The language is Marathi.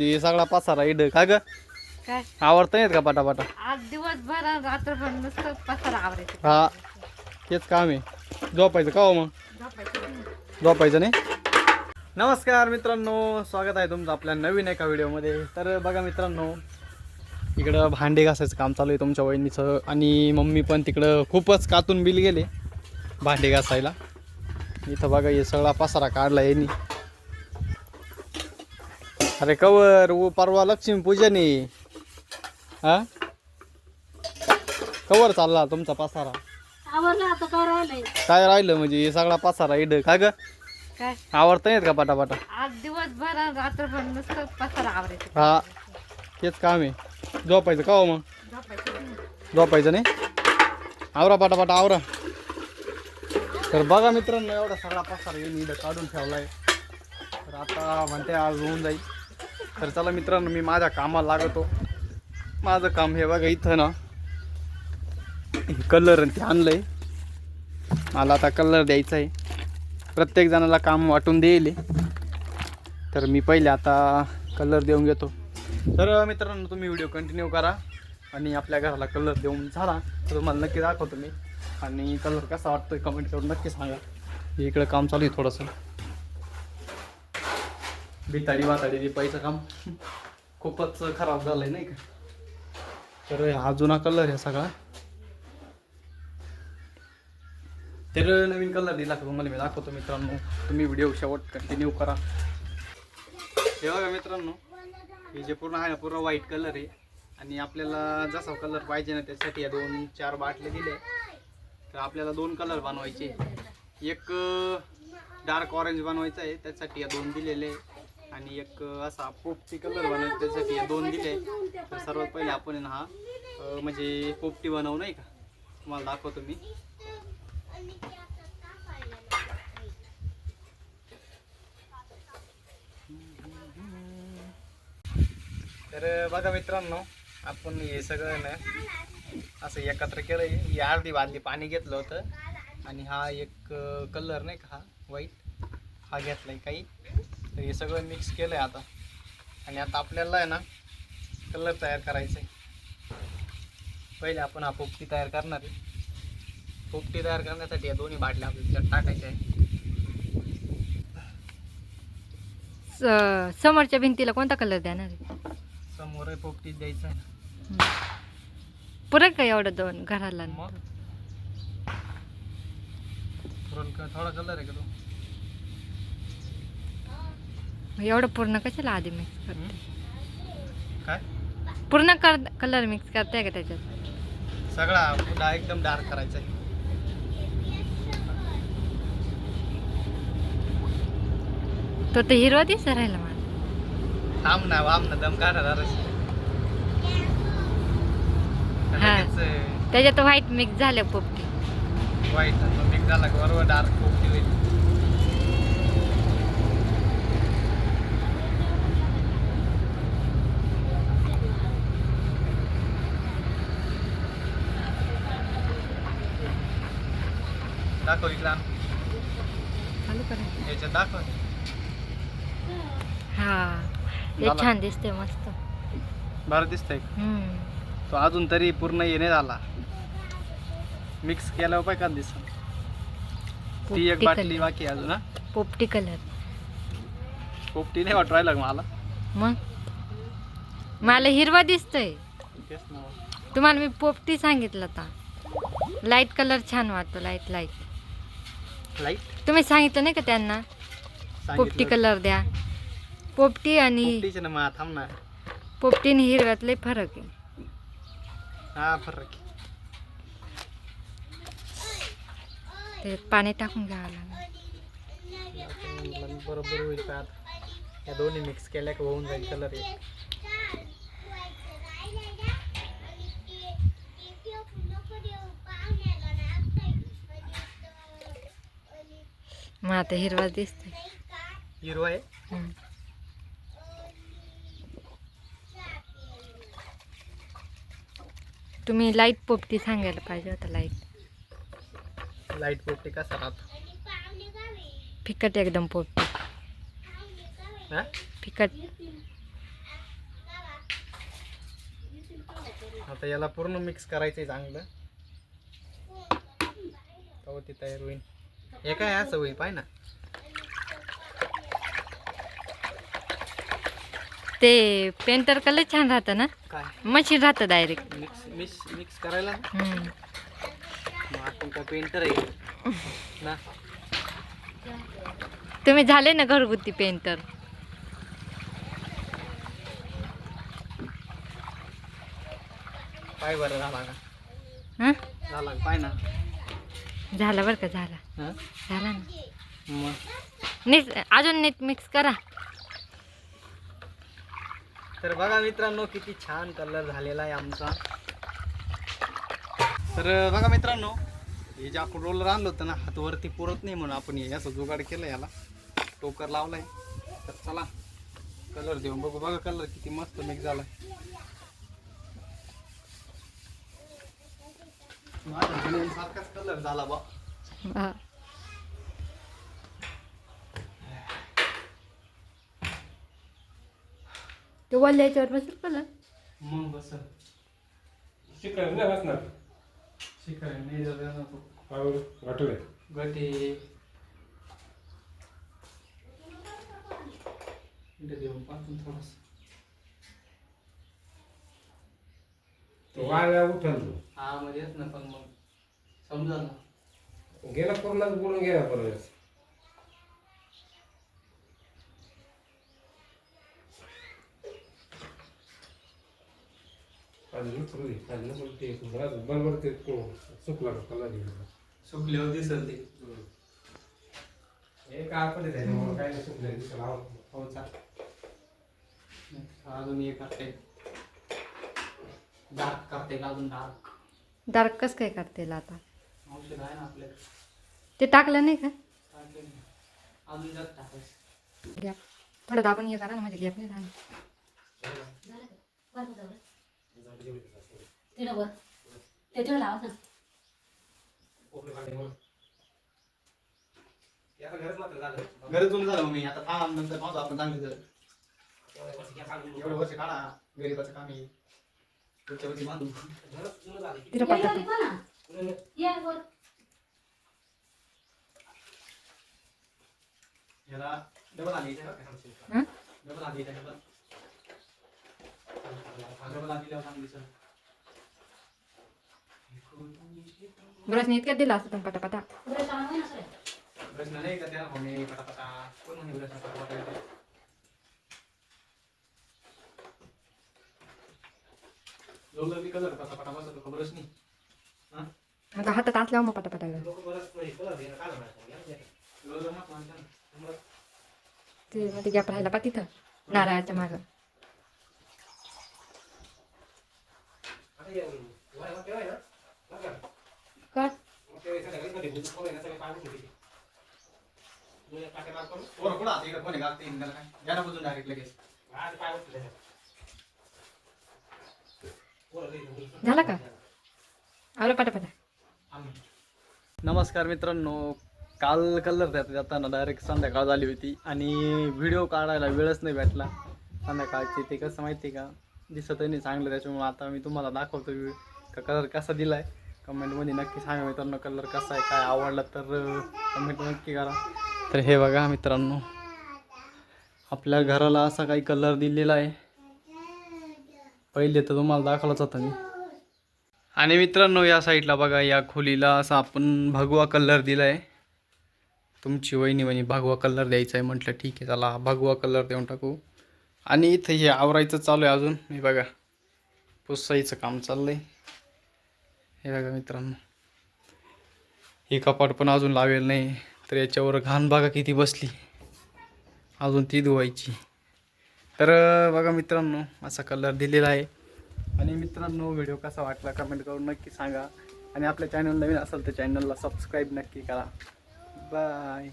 ते सगळा पसारा इड का ग काय आवडत नाहीत का पटापटा? आज दिवसभर आणि रात्रभर नुसतं पसारा आवरायचं. हा तेच काम आहे. झोपायचं का हो मग? झोपायचं नाही. नमस्कार मित्रांनो, स्वागत आहे तुमचं आपल्या नवीन एका व्हिडिओमध्ये. तर बघा मित्रांनो, इकडं भांडे घासायचं काम चालू आहे तुमच्या वहिनीचं, आणि मम्मी पण तिकडं खूपच कातून बिल गेले भांडे घासायला. इथं बघा हे सगळा पसारा काढला यांनी. अरे कवर परवा लक्ष्मीपूजन आहे. हा कवर चालला तुमचा पसारा? आवरलं आता काय राहिलंय? काय राहिलं म्हणजे हे सगळा पसारा इड का ग काय आवडत नाहीत का पटापटा? आज दिवसभर आणि रात्रभर नुसतं पसारा आवरायचं. हा तेच काम आहे. झोपायचं का हो मग? झोपायचं नाही. आवरा पटापटा आवरा. तर बघा मित्रांनो, एवढा सगळा पसारा येऊन इथं काढून ठेवलाय. तर आता म्हणते आज होऊन जाईल. तर चला मित्रांनो, मी माझ्या कामाला लागतो. माझं काम हे बघा, इथं ना कलर ते आणलंय. मला आता कलर द्यायचा आहे. प्रत्येक जणाला काम वाटून देईल. तर मी पहिले आता कलर देऊन घेतो. तर मित्रांनो, तुम्ही व्हिडिओ कंटिन्यू करा, आणि आपल्या घराला कलर देऊन झाला तर तुम्हाला नक्की दाखवतो मी. आणि कलर कसा वाटतोय कमेंट करून नक्की सांगा. इकडं काम चालू आहे थोडंसं बिताडी वाताडी रिपायचं काम. खूपच खराब झालं आहे नाही का. तर हा जुना कलर आहे सगळा. तर नवीन कलर दिला का तुम्हाला मी दाखवतो मित्रांनो. तुम्ही व्हिडिओ शेवट कंटिन्यू करा. हे बघा मित्रांनो, हे जे पूर्ण आहे ना, पूर्ण व्हाईट कलर आहे. आणि आपल्याला जसा कलर पाहिजे ना त्यासाठी या 2-4 बाटले दिले. तर आपल्याला 2 कलर बनवायचे. एक डार्क ऑरेंज बनवायचा आहे, त्यासाठी या 2 दिलेले. आणि एक असा पोपटी कलर बनवायचा, त्यासाठी या 2 दिले. तर सर्वात पहिले आपण हा म्हणजे पोपटी बनवू नाही का, तुम्हाला दाखवतो मी. तर बघा मित्रांनो, आपण हे सगळं ना असं एकत्र केलं. ही अर्धी बादली पाणी घेतलं होतं, आणि हा एक कलर नाही का, हा व्हाईट हा घेतलाय काही. तर हे सगळं मिक्स केलं आहे आता. आणि आता आपल्याला आहे ना कलर तयार करायचा आहे. पहिले आपण हा पोपटी तयार करणार आहे. पोपटी तयार करण्यासाठी या दोन्ही बाटल्या आपल्याला टाकायच्या आहे. समोरच्या भिंतीला कोणता कलर देणार आहे? समोर पोपटी द्यायचं आहे. पुरं का एवढं 2 घराला? मग थोडा कलर आहे का तो? एवढं पूर्ण कशाला आधी मिक्स करते? काय पूर्ण कलर मिक्स करताय का त्याच्यात? सगळा एकदम डार्क करायचा आहे. तो तर हिरवा दिसत राहिला मला. थांब ना दम काढा जराशी. हा. लगेच त्याच्यात व्हाईट मिक्स झालं पोपटी. व्हाईट मिक्स झाला का बरोबर डार्क पोपटी होईल. दाखव इकडं. चालू करा. याच्यात दाखव. हा, हे झाला. छान दिसते, मस्त. बरं दिसतंय. तो अजून तरी पूर्ण येणे झाला. मिक्स केल्यावर पाय का दिसत. ती एक पोपटी बाटली कलर. बाकी आहे अजून. हा पोपटी कलर. पोपटी नाही वाटू राहिला मला. मग मला हिरवा दिसतोय. तेच ना. तुम्हाला मी पोपटी सांगितलं होता. लाईट कलर छान वाटतो. लाईट लाईट तुम्ही सांगितलं नाही का त्यांना पोपटी कलर द्या? पोपटी आणि पोपटीचे ना मग थांब ना. पोपटी आणि हिरव्यात लय फरक आहे. हा फरक. ते पाणी टाकून घ्यावं लागेल. बरोबर होईल का आता? या दोन्ही मिक्स केल्या का होऊन जाईल कलर एक. मग आता हिरवा दिसतोय. हिरवा आहे. तुम्ही लाईट पोपटी सांगायला पाहिजे होता. लाईट पोपटी कसा राहतो? फिकट एकदम पोपटी. हा फिकट. आता याला पूर्ण मिक्स करायचं आहे चांगलं, तेव्हा ती तयार होईल. हे काय असं होईल पाय ना. ते पेंटर कलर छान राहतं ना, काय मशीन राहतं डायरेक्ट. मिक्स करायला ना. मग आपण काय पेंटर आहे ना. तुम्ही झाले ना घरगुती पेंटर. पाय बरं झाला का. हां झाला का पाय ना. झालं बरं का, झाला हां झाला ना. मग नीट अजून नीट मिक्स करा. तर बघा मित्रांनो किती छान कलर झालेला आहे आमचा. तर बघा मित्रांनो, हे जे आपण रोलर आणलं होतं ना, हात वरती पुरत नाही म्हणून आपण हे असं जुगाड केलं, याला टोकर लावलाय. तर चला कलर देऊन बघू. बघा कलर किती मस्त मिक्स झालाय. माझ्या सारखाच कलर झाला बा. हा. ते वल्ल्या याच्यावर बसेल कलर. मग बस शिकायला नाही बसणार. शिकाय नाही झालं ना तो वाटलं गटे. देऊन पाहतो थोडस. वाऱ्या उठल हा म्हणजे येत ना, पण मग समजा ना. गेला पूर्णच बोलून गेला परत. बरोबर ते सुकला कलर सुकल्यावर दिसल ते. हे काय पण त्याच्यामुळे काय नाही सुकले दिसला. हो चाल. अजून हे करते, डार्क करते का अजून डार्क. डार्क कस काय करते आता. औषध आहे ना आपल्याकडे. ते टाकलं नाही का. टाकलं नाही. अजून जास्त टाकायचं. घ्या थोडं दाबून हे करा ना, माझे गॅप नाही राहणार. गरजून झालं मग मी आता थांब नंतर पाहतो आपण चांगलं झालं. एवढं वर्ष काढा गरीबाचं काम आहे. पुढच्या वर्षी बांधू. तिला पाठवा. याला डबल आली हं? डबल आली डबल आलीला चांगली सर. ब्रशने इतक्यात दिला असतं पण पटापटा. प्रश्न नाही का त्याला म्हणे पटापटा. कोण म्हणे प्रश्न पटापटा. लोक बी कलर कसा पटा बसतो खबरच नाही. हा आता हातात असल्यावर मग पटापटा करा. ते मध्ये गॅप राहिला पा तिथं नारळाच्या मागं. का झाला का आवलं पटापटा. नमस्कार मित्रांनो, काल कलर जाताना डायरेक्ट संध्याकाळ झाली होती आणि व्हिडिओ काढायला वेळच नाही भेटला संध्याकाळची. ते कसं माहिती का, दिसतही नाही चांगलं, त्याच्यामुळे आता मी तुम्हाला दाखवतो का कलर कसा दिला आहे. कमेंटमध्ये नक्की सांगा मित्रांनो कलर कसा आहे, काय आवडला तर कमेंट नक्की करा. तर हे बघा मित्रांनो, आपल्या घराला असा काही कलर दिलेला आहे. पहिले तर तुम्हाला दाखवलाच होता मी. आणि मित्रांनो या साईडला बघा, या खोलीला असा आपण भगवा कलर दिला आहे. तुमची वहिनी म्हणे भगवा कलर द्यायचा आहे. म्हटलं ठीक आहे चला भगवा कलर देऊन टाकू. आणि इथं हे आवरायचं चालू आहे अजून. हे बघा पुसायचं काम चाललंय. हे बघा मित्रांनो, हे कपाट पण अजून लावेल नाही, तर याच्यावर घाण बघा किती बसली, अजून ती धुवायची. तर बघा मित्रांनो असा कलर दिलेला आहे. आणि मित्रांनो व्हिडिओ कसा वाटला कमेंट करून नक्की सांगा. आणि आपल्या चॅनल नवीन असेल तर चॅनलला सबस्क्राईब नक्की करा. बाय.